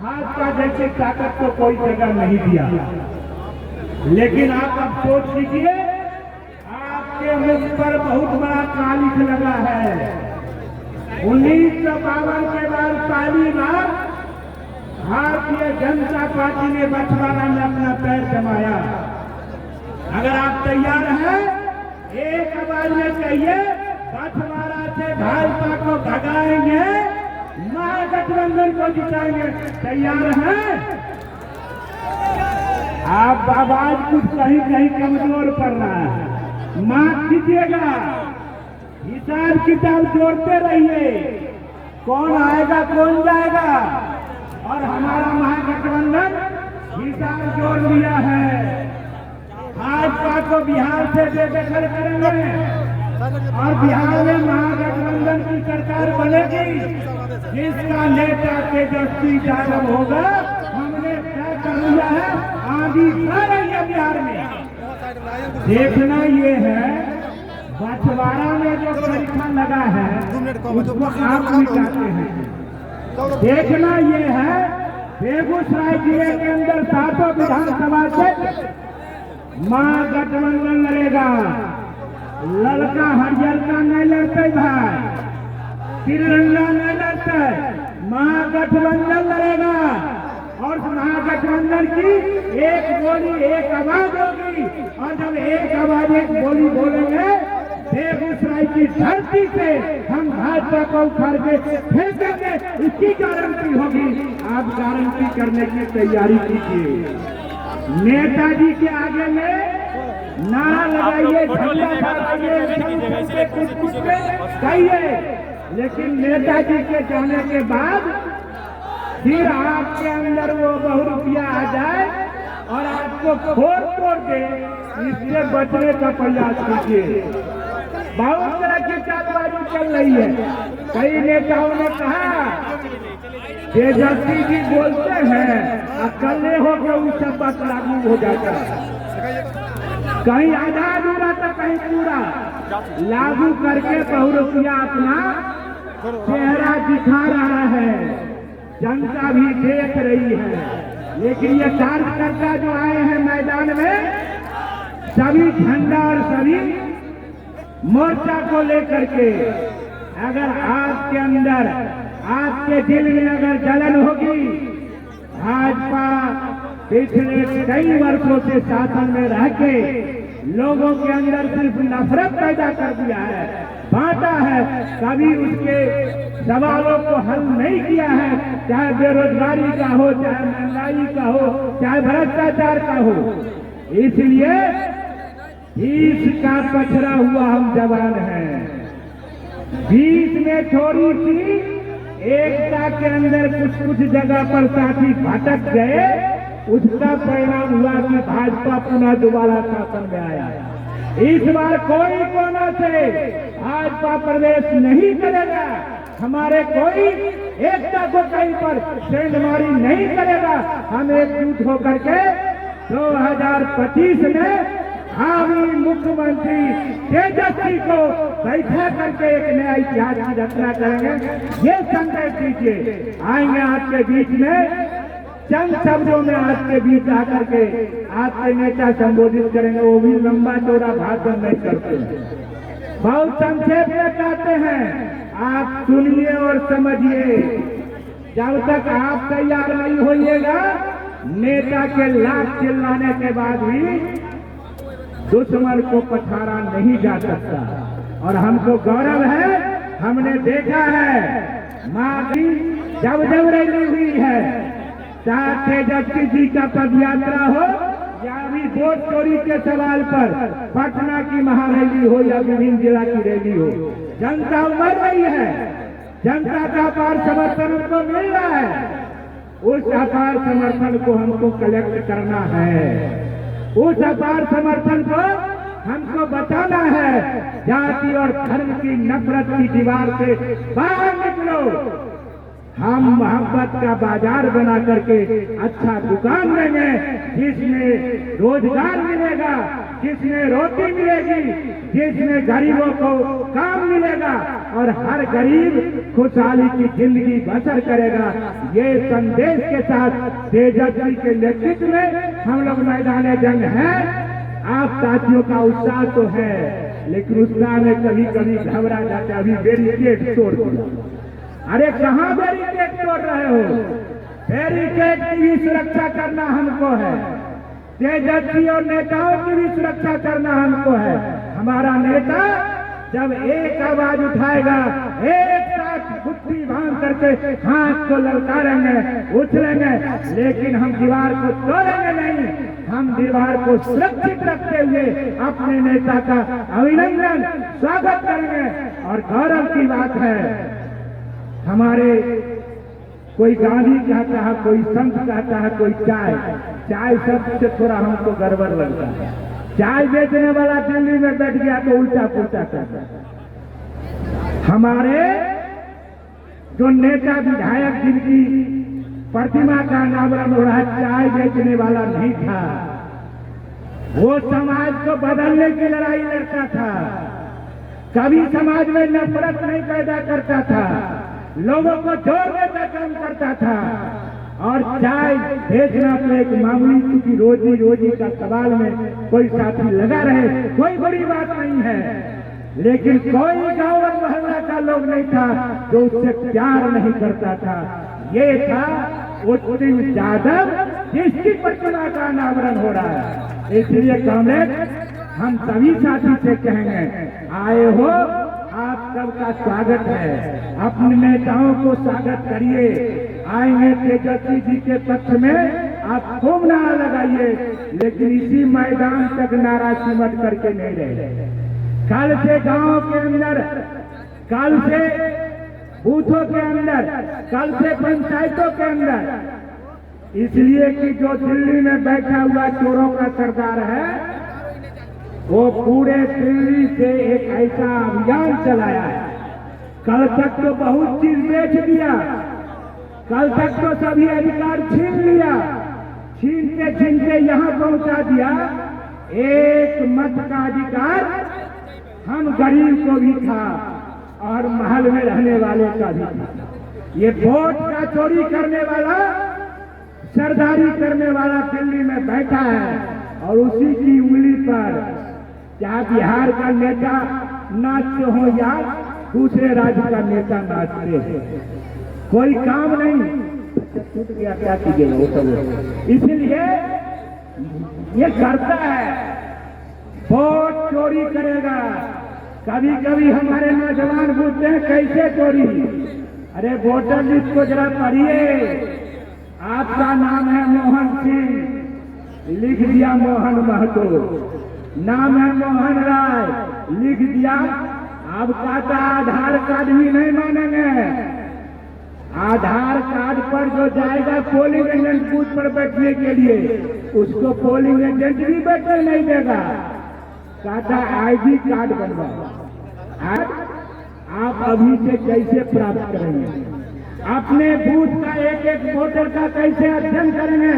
भाजपा जैसी ताकत को कोई जगह नहीं दिया। लेकिन आप अब सोच लीजिए, आपके मुख पर बहुत बड़ा कालिख लगा है। 1952 के बाद पहली बार भारतीय जनता पार्टी ने बछवाड़ा में अपना पैर जमाया। अगर आप तैयार हैं, एक आवाज में कहिए, बछवाड़ा से भाजपा को भगाएंगे, महागठबंधन को जिताएंगे। तैयार हैं? आप आवाज कुछ कहीं कहीं कमजोर पड़ रहा है, माफ कीजिएगा। हिसाब किताब जोड़ते रहिए, कौन आएगा कौन जाएगा। और हमारा महागठबंधन हिसाब जोड़ लिया है। भाजपा को बिहार से बेदखल करेंगे और बिहार में महागठबंधन की सरकार बनेगी, जिसका नेता तेजस्वी यादव होगा। हमने तय कर लिया है, आंधी आ रही है बिहार में। देखना ये है, बछवाड़ा में जो परीक्षा लगा है उसको आप मिटाते हैं। देखना ये है, बेगूसराय जिले के अंदर 7 विधानसभा से महागठबंधन लड़ेगा। लड़का हरियर का नहीं लड़ते भाई, तिरंगा नहीं लड़ते, महागठबंधन लड़ेगा। और महागठबंधन की एक बोली एक आवाज होगी। और जब एक आवाज एक बोली बोलेंगे, बेगूसराय की धरती से हम भाजपा को उखाड़ के फेंकेंगे, इसकी गारंटी होगी। आप गारंटी करने की तैयारी कीजिए। नेताजी के आगे में नारा लगाइए, झंडा फहराइए, कुछ कहिए, लेकिन नेताजी के जाने के बाद फिर आपके अंदर वो बहुरूपिया आ जाए और आपको फोड़ दे, इससे बचने का प्रयास कीजिए। बहुत तरह की चालबाजी चल रही है। कई नेताओं ने कहा तेजस्वी जी बोलते हैं, अकेले होकर उस सब बात लागू हो जाता है। कहीं आजाद हो रहा था, कहीं पूरा लागू करके बहुरूपिया अपना चेहरा दिखा रहा है। जनता भी देख रही है। लेकिन ये कार्यकर्ता जो आए हैं मैदान में, सभी झंडा और सभी मोर्चा को लेकर के, अगर आपके अंदर आपके दिल में अगर जलन होगी, भाजपा पिछले कई वर्षों से शासन में रह के लोगों के अंदर सिर्फ नफरत पैदा कर दिया है, बांटा है, कभी उसके सवालों को हल नहीं किया है। चाहे बेरोजगारी का हो, चाहे महंगाई का हो, चाहे भ्रष्टाचार का हो। इसलिए इसका पछड़ा हुआ हम जवान हैं। बीच में थोड़ी सी एकता के अंदर कुछ जगह पर साथी भटक गए, उसका परिणाम हुआ कि भाजपा पुनः दोबारा शासन में आया। इस बार कोई कोना से भाजपा प्रवेश नहीं करेगा। हमारे कोई एकता को कहीं पर सेंधमारी नहीं करेगा। हम एकजुट होकर के 2025 में भावी मुख्यमंत्री तेजस्वी को बैठा करके एक नया इतिहास की रचना करेंगे। ये संदेश दीजिए। आएंगे आपके बीच में, चंद शब्दों में आपके बीच आकर के आपके नेता संबोधित करेंगे। वो भी लंबा चौड़ा भाषण नहीं करते, बहुत संक्षेप में कहते हैं। आप सुनिए और समझिए। जब तक आप तैयार नहीं होइएगा, नेता के लाख चिल्लाने के बाद भी दुश्मन को पछाड़ा नहीं जा सकता। और हमको गौरव है, हमने देखा है मां की जब रैली हुई है, चाहे तेजस्वी जी का पदयात्रा हो या अभी वोट चोरी के सवाल पर पटना की महारैली हो या विभिन्न जिला की रैली हो, जनता उमड़ रही है। जनता का अपार समर्थन उनको मिल रहा है। उस अपार समर्थन को हमको कलेक्ट करना है। उस अपार समर्थन को हमको बचाना है। जाति और धर्म की नफरत की दीवार से बाहर निकलो। हम मोहब्बत का बाजार बना करके अच्छा दुकान देंगे, जिसमें रोजगार मिलेगा, जिसमें रोटी मिलेगी, जिसमें गरीबों को काम मिलेगा और हर गरीब खुशहाली की जिंदगी बसर करेगा। ये संदेश के साथ तेजस्वी के नेतृत्व में हम लोग मैदान जंग हैं। आप साथियों का उत्साह तो है, लेकिन उत्साह में कभी कभी घबरा जाता है। अभी बैरिकेड तोड़ दिया। अरे कहाँ बैरिकेड तोड़ रहे हो? बैरिकेड की भी सुरक्षा करना हमको है, तेजस्वी और नेताओं की भी सुरक्षा करना हमको है। हमारा नेता जब एक आवाज उठाएगा, एक साथ मुट्ठी बांध करके हाथ को ललकारेंगे, उछलेंगे, लेकिन हम दीवार को तोड़ेंगे नहीं। हम दीवार को सुरक्षित रखते हुए अपने नेता का अभिनंदन स्वागत करेंगे। और गौरव की बात है, हमारे कोई गांधी कहता है, कोई संत कहता है, कोई चाय शब्द से थोड़ा हमको गड़बड़ लगता है। चाय बेचने वाला दिल्ली में बैठ गया तो उल्टा पुल्टा करता है। हमारे जो नेता विधायक जिनकी प्रतिमा का अनावरण हो रहा है, चाय बेचने वाला नहीं था। वो समाज को बदलने की लड़ाई लड़ता था, कभी समाज में नफरत नहीं पैदा करता था, लोगों को जोड़ने का काम करता था। और चाय बेचना तो एक मामूली, चूंकि रोजी का सवाल में कोई साथी लगा रहे, कोई बड़ी बात नहीं है। लेकिन कोई गांव और मोहल्ला का लोग नहीं था जो उससे प्यार नहीं करता था। ये था उत्तम यादव, जिसकी प्रतिमा का अनावरण हो रहा है। इसलिए कांग्रेस हम सभी साथी से कहेंगे, आए हो, आप सबका स्वागत है। अपने नेताओं को स्वागत करिए। आएंगे तेजस्वी जी के पक्ष में, आप खूब नारा लगाइए, लेकिन इसी मैदान तक नारा सिमट करके नहीं रहे। कल से गांव के अंदर, कल से बूथों के अंदर, कल से पंचायतों के अंदर, इसलिए कि जो दिल्ली में बैठा हुआ चोरों का सरदार है, वो पूरे दिल्ली से एक ऐसा अभियान चलाया है। कल तक तो बहुत चीज बेच दिया, कल तक तो सभी अधिकार छीन लिया, छीनते यहाँ पहुंचा दिया। एक मत का अधिकार हम गरीब को भी था और महल में रहने वाले का भी था। ये वोट का चोरी करने वाला, सरदारी करने वाला दिल्ली में बैठा है और उसी की उंगली पर, क्या बिहार का नेता नाचते हो या दूसरे राज्य का नेता नाचते हैं, कोई काम नहीं। छूट गया, क्या कीजिएगा वो सब। इसलिए ये करता है, वोट चोरी करेगा। कभी कभी हमारे नौजवान पूछते हैं कैसे चोरी। अरे वोटर लिस्ट को जरा पढ़िए। आपका नाम है मोहन सिंह, लिख दिया मोहन महतो। नाम है मोहन राय, लिख दिया। अब कहता आधार कार्ड भी नहीं मानेंगे। आधार कार्ड पर जो जाएगा पोलिंग एजेंट बूथ पर बैठने के लिए, उसको पोलिंग एजेंट भी बैठने नहीं देगा। कहता आईडी कार्ड बनवाओ। आप अभी से कैसे प्राप्त करेंगे? अपने बूथ का एक एक वोटर का कैसे अध्ययन करेंगे?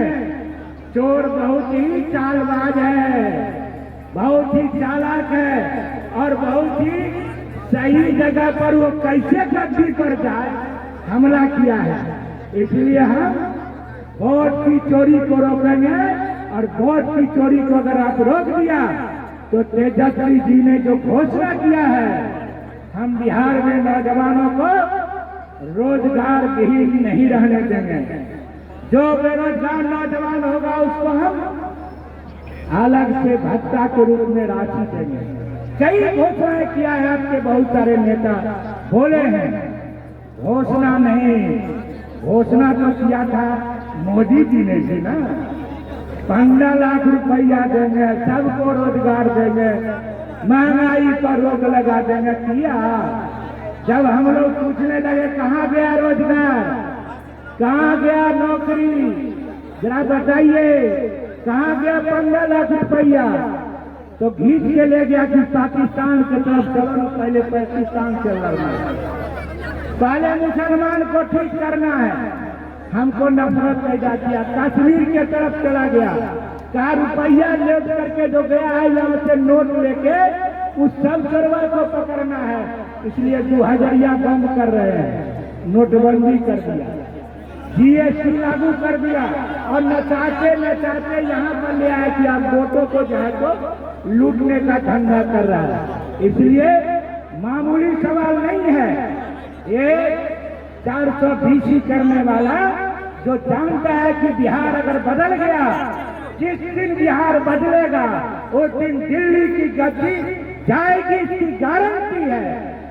चोर बहुत ही चालबाज है, बहुत ही चालाक है और बहुत ही सही जगह पर वो कैसे कब्जे पर जाए, हमला किया है। इसलिए हम वोट की चोरी को रोकेंगे और वोट की चोरी को अगर आप रोक दिया तो तेजस्वी जी ने जो घोषणा किया है, हम बिहार में नौजवानों को रोजगार विहीन नहीं रहने देंगे। जो बेरोजगार नौजवान होगा उसको हम अलग से भत्ता के रूप में राशि देंगे। कई घोषणाएं किया है, आपके बहुत सारे नेता बोले हैं। घोषणा नहीं, घोषणा तो किया था मोदी जी ने की ना। 15 लाख रुपया देंगे, सबको रोजगार देंगे, महंगाई पर रोक लगा देंगे। किया? जब हम लोग पूछने लगे कहाँ गया रोजगार, कहाँ गया नौकरी, जरा बताइए कहाँ गया 15 लाख रुपया, तो खींच के ले गया कि पाकिस्तान की तरफ चलो, पहले पाकिस्तान से लड़ना। पहले मुसलमान को ठीक करना है, हमको नफरत पैदा किया, कश्मीर के तरफ चला गया, कहा रुपया लेट करके जो गया है यहाँ से नोट लेके उस सब सर्वर को पकड़ना है, इसलिए 2000 बंद कर रहे हैं, नोटबंदी कर दिया, जीएसटी लागू कर दिया और नचाते नचाते यहाँ पर ले आए कि आप वोटों को जो है तो लूटने का धंधा कर रहा है। इसलिए मामूली सवाल नहीं है, ये 420 करने वाला जो जानता है कि बिहार अगर बदल गया, जिस दिन बिहार बदलेगा उस दिन दिल्ली की गद्दी जाएगी, इसकी गारंटी है।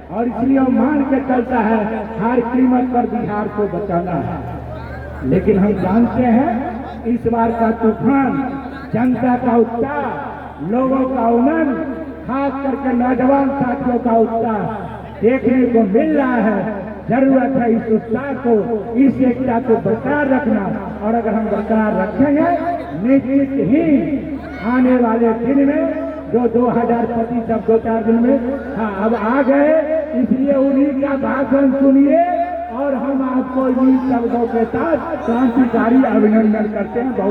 और इसलिए वो मान के चलता है हर कीमत पर बिहार को बचाना है। लेकिन हम जानते हैं इस बार का तूफान, जनता का उत्साह, लोगों का उमंग, खास करके नौजवान साथियों का उत्साह देखने को मिल रहा है। जरूरत है इस उत्साह को, इस एकता को बरकरार रखना, और अगर हम बरकरार रखेंगे निश्चित ही आने वाले दिन में जो 2025 अब 2-4 दिन में अब आ गए, इसलिए उन्हीं का भाषण सुनिए और हम आपको इन शब्दों के साथ क्रांतिकारी अभिनंदन करते हैं। बहुत